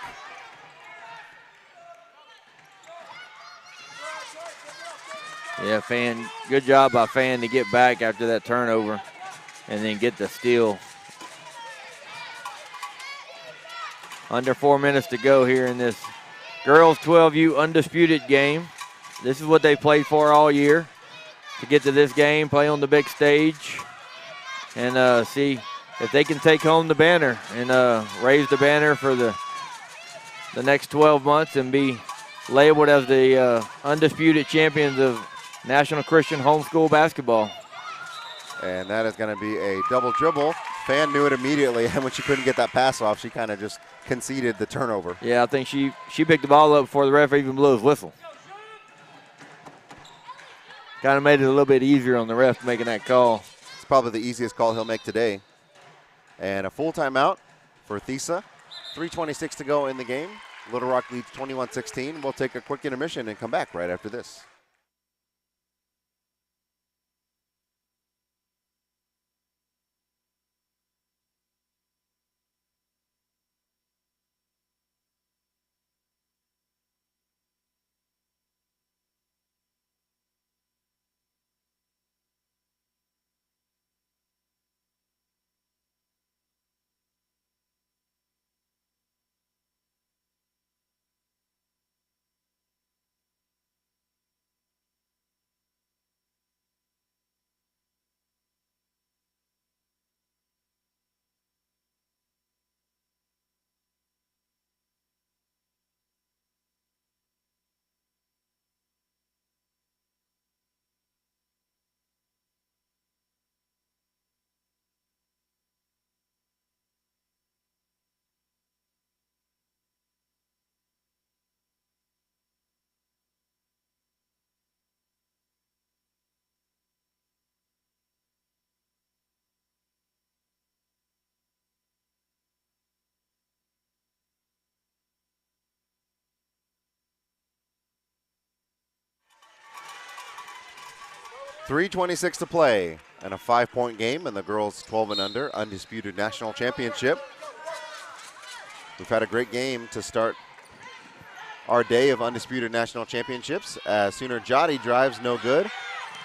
Yeah, Fan, good job by Fan to get back after that turnover and then get the steal. Under 4 minutes to go here in this girls 12U undisputed game. This is what they played for all year, to get to this game, play on the big stage, and see if they can take home the banner and raise the banner for the next 12 months and be labeled as the undisputed champions of National Christian Homeschool Basketball. And that is going to be a double dribble. Fan knew it immediately, and when she couldn't get that pass off, she kind of just conceded the turnover. Yeah, I think she picked the ball up before the ref even blew his whistle. Kind of made it a little bit easier on the ref making that call. It's probably the easiest call he'll make today. And a full timeout for THESA. 3:26 to go in the game. Little Rock leads 21-16. We'll take a quick intermission and come back right after this. .326 to play and a 5-point game in the girls 12 and under undisputed national championship. We've had a great game to start our day of Undisputed National Championships as Sooner Jotty drives no good.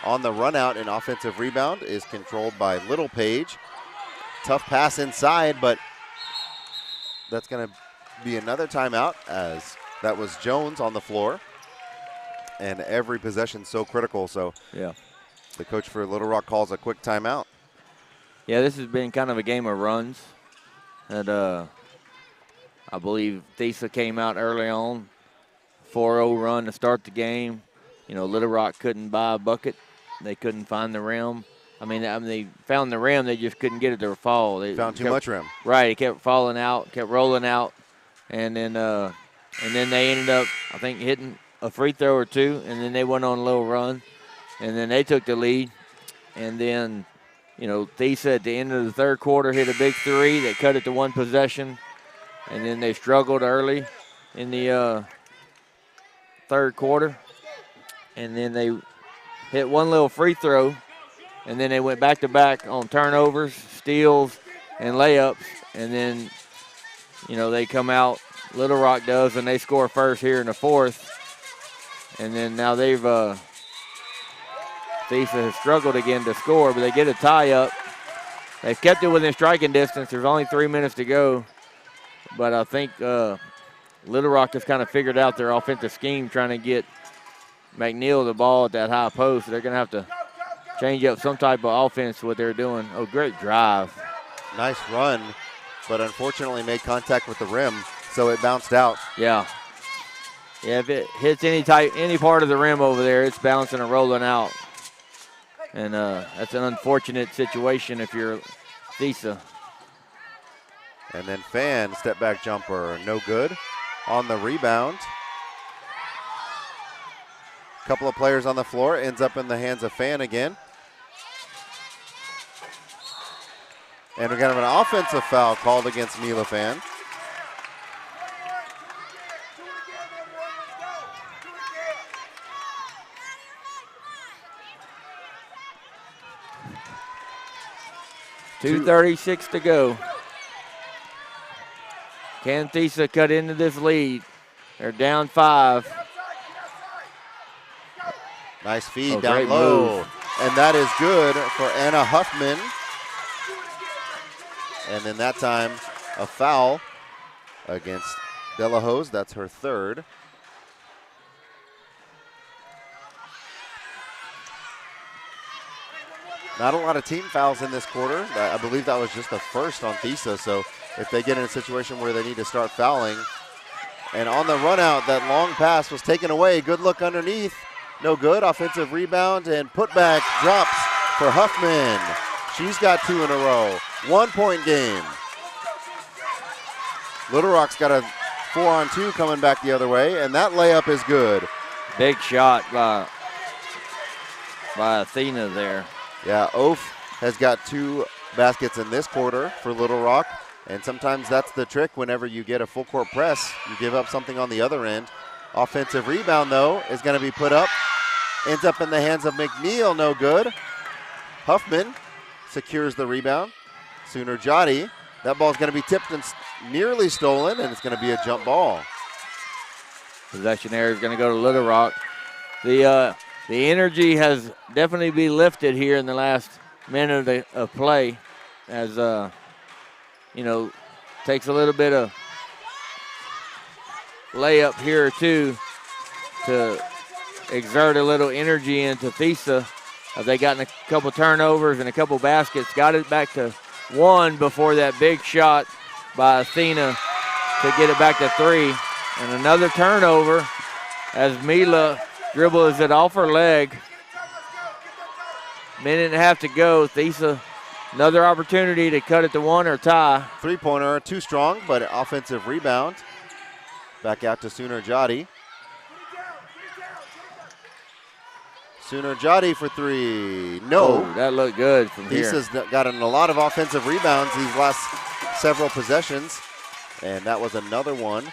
On the run out, an offensive rebound is controlled by Little Page. Tough pass inside, but that's going to be another timeout as that was Jones on the floor. And every possession so critical, so yeah, the coach for Little Rock calls a quick timeout. Yeah, this has been kind of a game of runs. And I believe THESA came out early on, 4-0 run to start the game. You know, Little Rock couldn't buy a bucket. They couldn't find the rim. I mean, they found the rim. They just couldn't get it to fall. They found too much rim. Right. It kept falling out, kept rolling out. And then they ended up, I think, hitting a free throw or two. And then they went on a little run. And then they took the lead. And then, you know, THESA at the end of the third quarter hit a big three that cut it to one possession. And then they struggled early in the third quarter. And then they hit one little free throw. And then they went back-to-back on turnovers, steals, and layups. And then, you know, they come out, Little Rock does, and they score first here in the fourth. And then now they've THESA has struggled again to score, but they get a tie up. They've kept it within striking distance. There's only 3 minutes to go. But I think Little Rock has kind of figured out their offensive scheme, trying to get McNeil the ball at that high post. They're going to have to change up some type of offense, what they're doing. Oh, great drive. Nice run, but unfortunately made contact with the rim, so it bounced out. Yeah. Yeah, if it hits any part of the rim over there, it's bouncing and rolling out. And that's an unfortunate situation if you're THESA. And then Fan, step back jumper, no good. On the rebound. Couple of players on the floor, ends up in the hands of Fan again. And we're going to have an offensive foul called against Mila Fan. .236 to go. Can THESA cut into this lead? They're down 5. Nice feed down low. Move. And that is good for Anna Huffman. And then that time, a foul against De La Hoz. That's her third. Not a lot of team fouls in this quarter. I believe that was just the first on THESA. So if they get in a situation where they need to start fouling. And on the run out, that long pass was taken away. Good look underneath. No good. Offensive rebound and putback drops for Huffman. She's got 2 in a row. 1 point game. Little Rock's got a 4-on-2 coming back the other way, and that layup is good. Big shot by Athena there. Yeah, Oaf has got 2 baskets in this quarter for Little Rock, and sometimes that's the trick whenever you get a full court press. You give up something on the other end. Offensive rebound, though, is going to be put up. Ends up in the hands of McNeil, no good. Huffman secures the rebound. Sooner Jotty, that ball's going to be tipped and nearly stolen, and it's going to be a jump ball. Possession area is going to go to Little Rock. The energy has definitely been lifted here in the last minute of play, as you know, takes a little bit of layup here or two to exert a little energy into THESA. They gotten a couple turnovers and a couple baskets, got it back to 1 before that big shot by Athena to get it back to 3. And another turnover as Mila dribbles it off her leg. Minute and a half to go. THESA, another opportunity to cut it to 1 or tie. 3-pointer, too strong, but offensive rebound. Back out to Sooner Jotty. Sooner Jotty for 3. No. Oh, that looked good from here. THESA's gotten a lot of offensive rebounds these last several possessions, and that was another one.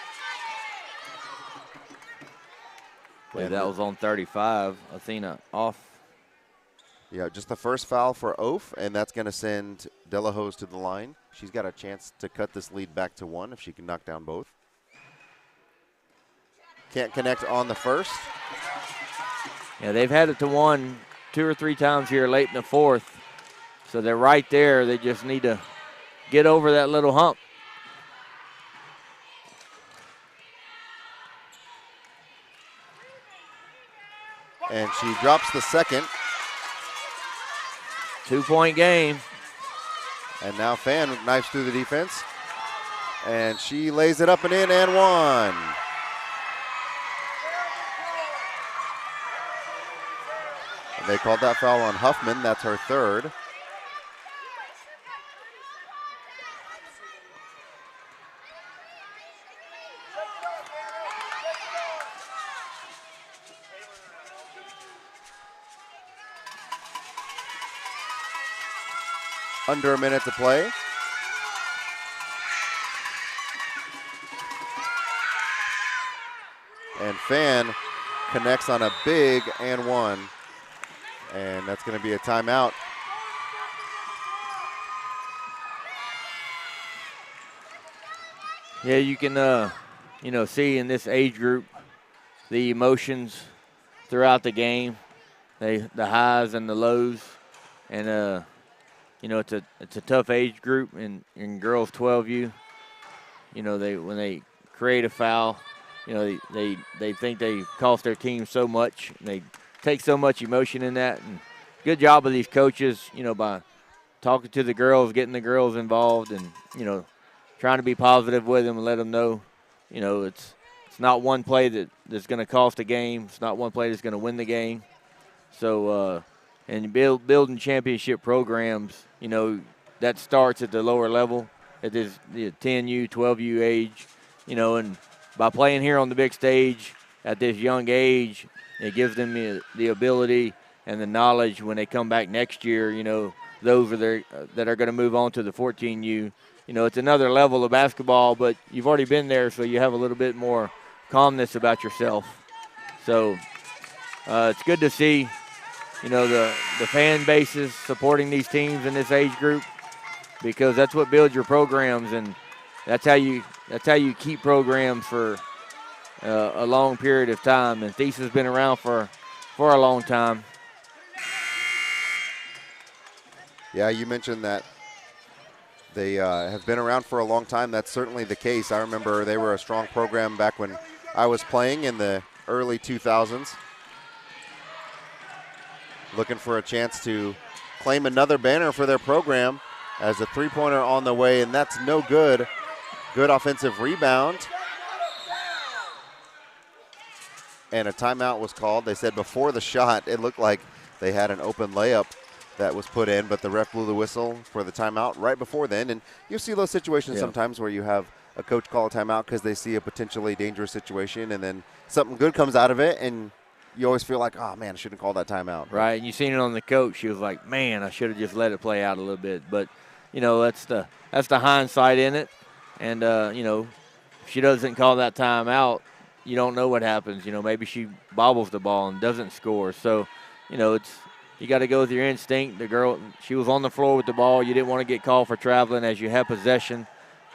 That was on 35. Athena off. Yeah, just the first foul for Oaf, and that's going to send Delahose to the line. She's got a chance to cut this lead back to 1 if she can knock down both. Can't connect on the first. Yeah, they've had it to 1 2 or 3 times here late in the fourth. So they're right there. They just need to get over that little hump. And she drops the second. 2-point game. And now Fan knifes through the defense. And she lays it up and in and 1. And they called that foul on Huffman. That's her third. Under a minute to play. And Fan connects on a big and 1. And that's going to be a timeout. Yeah, you can, see in this age group the emotions throughout the game, the highs and the lows, and it's a tough age group in girls 12U. When they create a foul, they think they cost their team so much. They take so much emotion in that. And good job of these coaches, by talking to the girls, getting the girls involved, and trying to be positive with them and let them know, it's not one play that's going to cost a game. It's not one play that's going to win the game. So, and building championship programs, that starts at the lower level, at this the 10U, 12U age, and by playing here on the big stage at this young age, it gives them the ability and the knowledge when they come back next year, those that are going to move on to the 14U. It's another level of basketball, but you've already been there, so you have a little bit more calmness about yourself. So it's good to see, the fan bases supporting these teams in this age group, because that's what builds your programs, and that's how you keep programs for a long period of time. And THESA's been around for a long time. Yeah, you mentioned that they have been around for a long time. That's certainly the case. I remember they were a strong program back when I was playing in the early 2000s. Looking for a chance to claim another banner for their program as a three-pointer on the way, and that's no good. Good offensive rebound. And a timeout was called. They said before the shot, it looked like they had an open layup that was put in, but the ref blew the whistle for the timeout right before then. And you see those situations sometimes where you have a coach call a timeout because they see a potentially dangerous situation, and then something good comes out of it, and you always feel like, oh, man, I shouldn't call that timeout. Right, and you seen it on the coach. She was like, man, I should have just let it play out a little bit. But, that's the hindsight in it. And, if she doesn't call that timeout, you don't know what happens. Maybe she bobbles the ball and doesn't score. So, you got to go with your instinct. The girl, she was on the floor with the ball. You didn't want to get called for traveling as you have possession.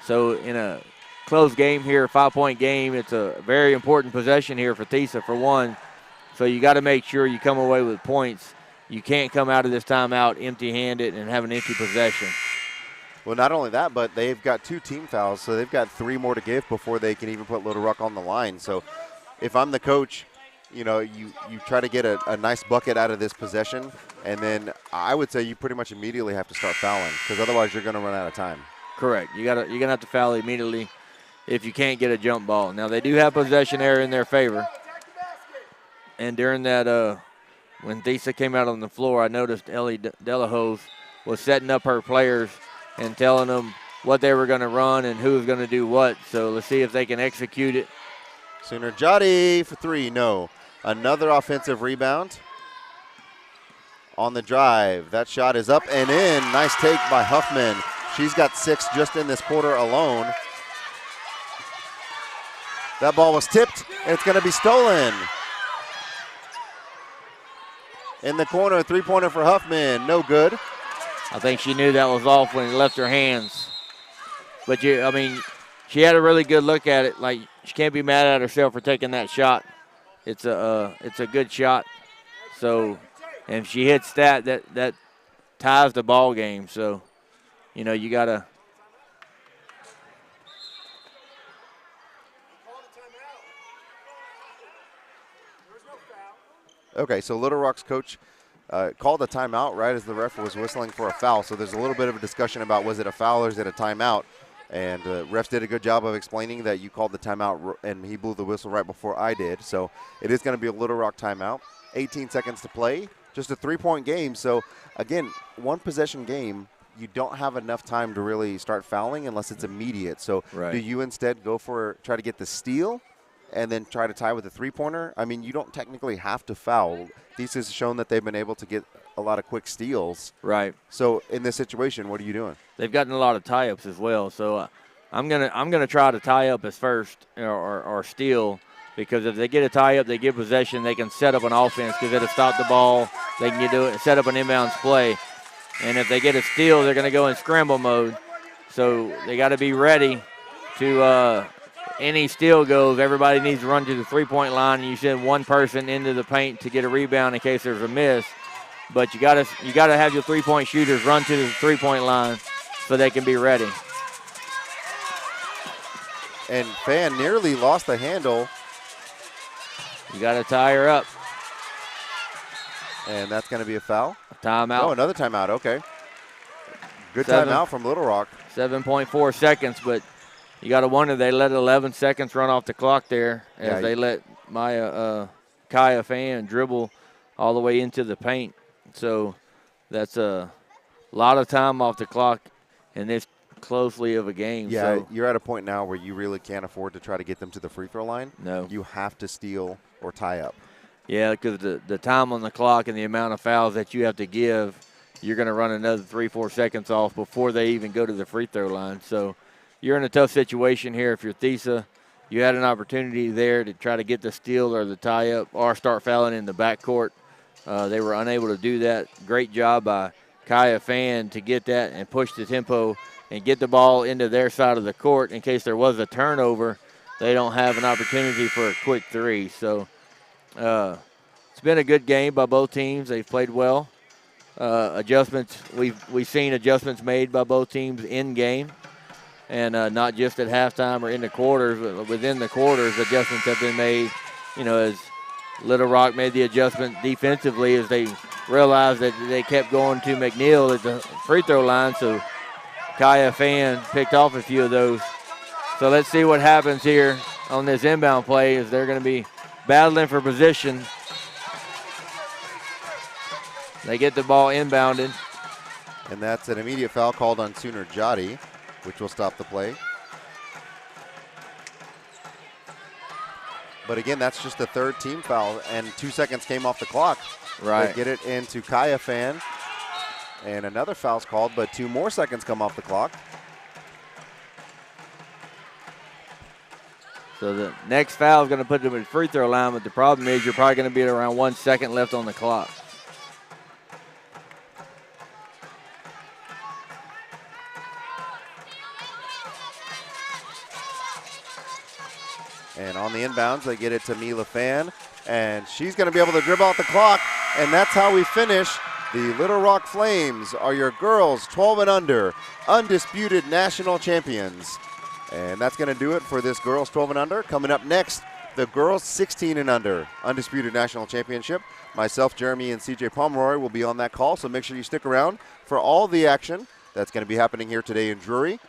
So in a close game here, 5-point game, it's a very important possession here for THESA for one. So you got to make sure you come away with points. You can't come out of this timeout empty-handed and have an empty possession. Well, not only that, but they've got 2 team fouls, so they've got 3 more to give before they can even put Little Rock on the line. So if I'm the coach, you try to get a nice bucket out of this possession, and then I would say you pretty much immediately have to start fouling, because otherwise you're going to run out of time. Correct. You're going to have to foul immediately if you can't get a jump ball. Now, they do have possession area in their favor. And during that, when THESA came out on the floor, I noticed Ellie Delahose was setting up her players and telling them what they were going to run and who was going to do what. So let's see if they can execute it. Sooner Jotty for 3, no. Another offensive rebound on the drive. That shot is up and in. Nice take by Huffman. She's got 6 just in this quarter alone. That ball was tipped, and it's going to be stolen. in the corner, three-pointer for Huffman, no good. I think she knew that was off when it left her hands. But, I mean, she had a really good look at it. Like, she can't be mad at herself for taking that shot. It's a good shot. So, and if she hits that ties the ball game. So, you know, you got to. Okay, so Little Rock's coach called a timeout right as the ref was whistling for a foul. So there's a little bit of a discussion about was it a foul or is it a timeout. And the refs did a good job of explaining that you called the timeout and he blew the whistle right before I did. So it is going to be a Little Rock timeout. 18 seconds to play, just a 3-point game. So, again, one possession game, you don't have enough time to really start fouling unless it's immediate. So do you instead try to get the steal and then try to tie with a three-pointer? I mean, you don't technically have to foul. THESA has shown that they've been able to get a lot of quick steals. Right. So in this situation, what are you doing? They've gotten a lot of tie-ups as well. So I'm gonna try to tie up as first or steal, because if they get a tie-up, they get possession, they can set up an offense because it'll stop the ball. They can do it and set up an inbounds play. And if they get a steal, they're going to go in scramble mode. So they got to be ready to any steal goes. Everybody needs to run to the three-point line, and you send one person into the paint to get a rebound in case there's a miss. But you got to have your three-point shooters run to the three-point line so they can be ready. And Fan nearly lost the handle. You got to tie her up. And that's going to be a foul? A timeout. Oh, another timeout. Okay. Good timeout from Little Rock. 7.4 seconds, but you got to wonder they let 11 seconds run off the clock there as they let Kaya Fan dribble all the way into the paint. So that's a lot of time off the clock in this closely of a game. Yeah, so you're at a point now where you really can't afford to try to get them to the free throw line. No. You have to steal or tie up. Yeah, because the time on the clock and the amount of fouls that you have to give, you're going to run another 3-4 seconds off before they even go to the free throw line. So you're in a tough situation here if you're THESA. You had an opportunity there to try to get the steal or the tie-up or start fouling in the backcourt. They were unable to do that. Great job by Kaya Fan to get that and push the tempo and get the ball into their side of the court in case there was a turnover. They don't have an opportunity for a quick three. So it's been a good game by both teams. They've played well. Adjustments, we've seen adjustments made by both teams in game, and not just at halftime or in the quarters, but within the quarters, adjustments have been made. You know, as Little Rock made the adjustment defensively as they realized that they kept going to McNeil at the free throw line, so Kaya Fan picked off a few of those. So let's see what happens here on this inbound play as they're going to be battling for position. They get the ball inbounded. And that's an immediate foul called on Sooner Jotty, which will stop the play. But again, that's just the third team foul, and 2 seconds came off the clock. Right. They get it into Kaya Fan, and another foul's called, but 2 more seconds come off the clock. So the next foul is going to put them at the free throw line, but the problem is you're probably going to be at around 1 second left on the clock. And on the inbounds, they get it to Mila Fan, and she's going to be able to dribble out the clock, and that's how we finish. The Little Rock Flames are your girls 12 and under, undisputed national champions. And that's going to do it for this girls 12 and under. Coming up next, the girls 16 and under, undisputed national championship. Myself, Jeremy, and CJ Pomeroy will be on that call, so make sure you stick around for all the action that's going to be happening here today in Drury.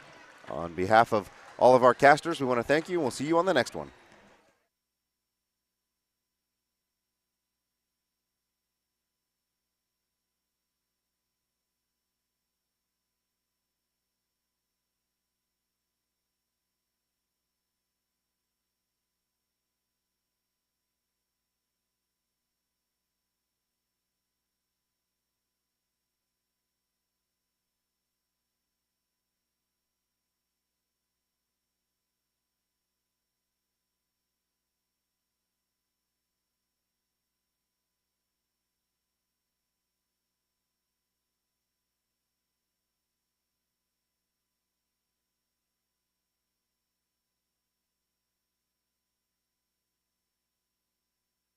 On behalf of all of our casters, we want to thank you, and we'll see you on the next one.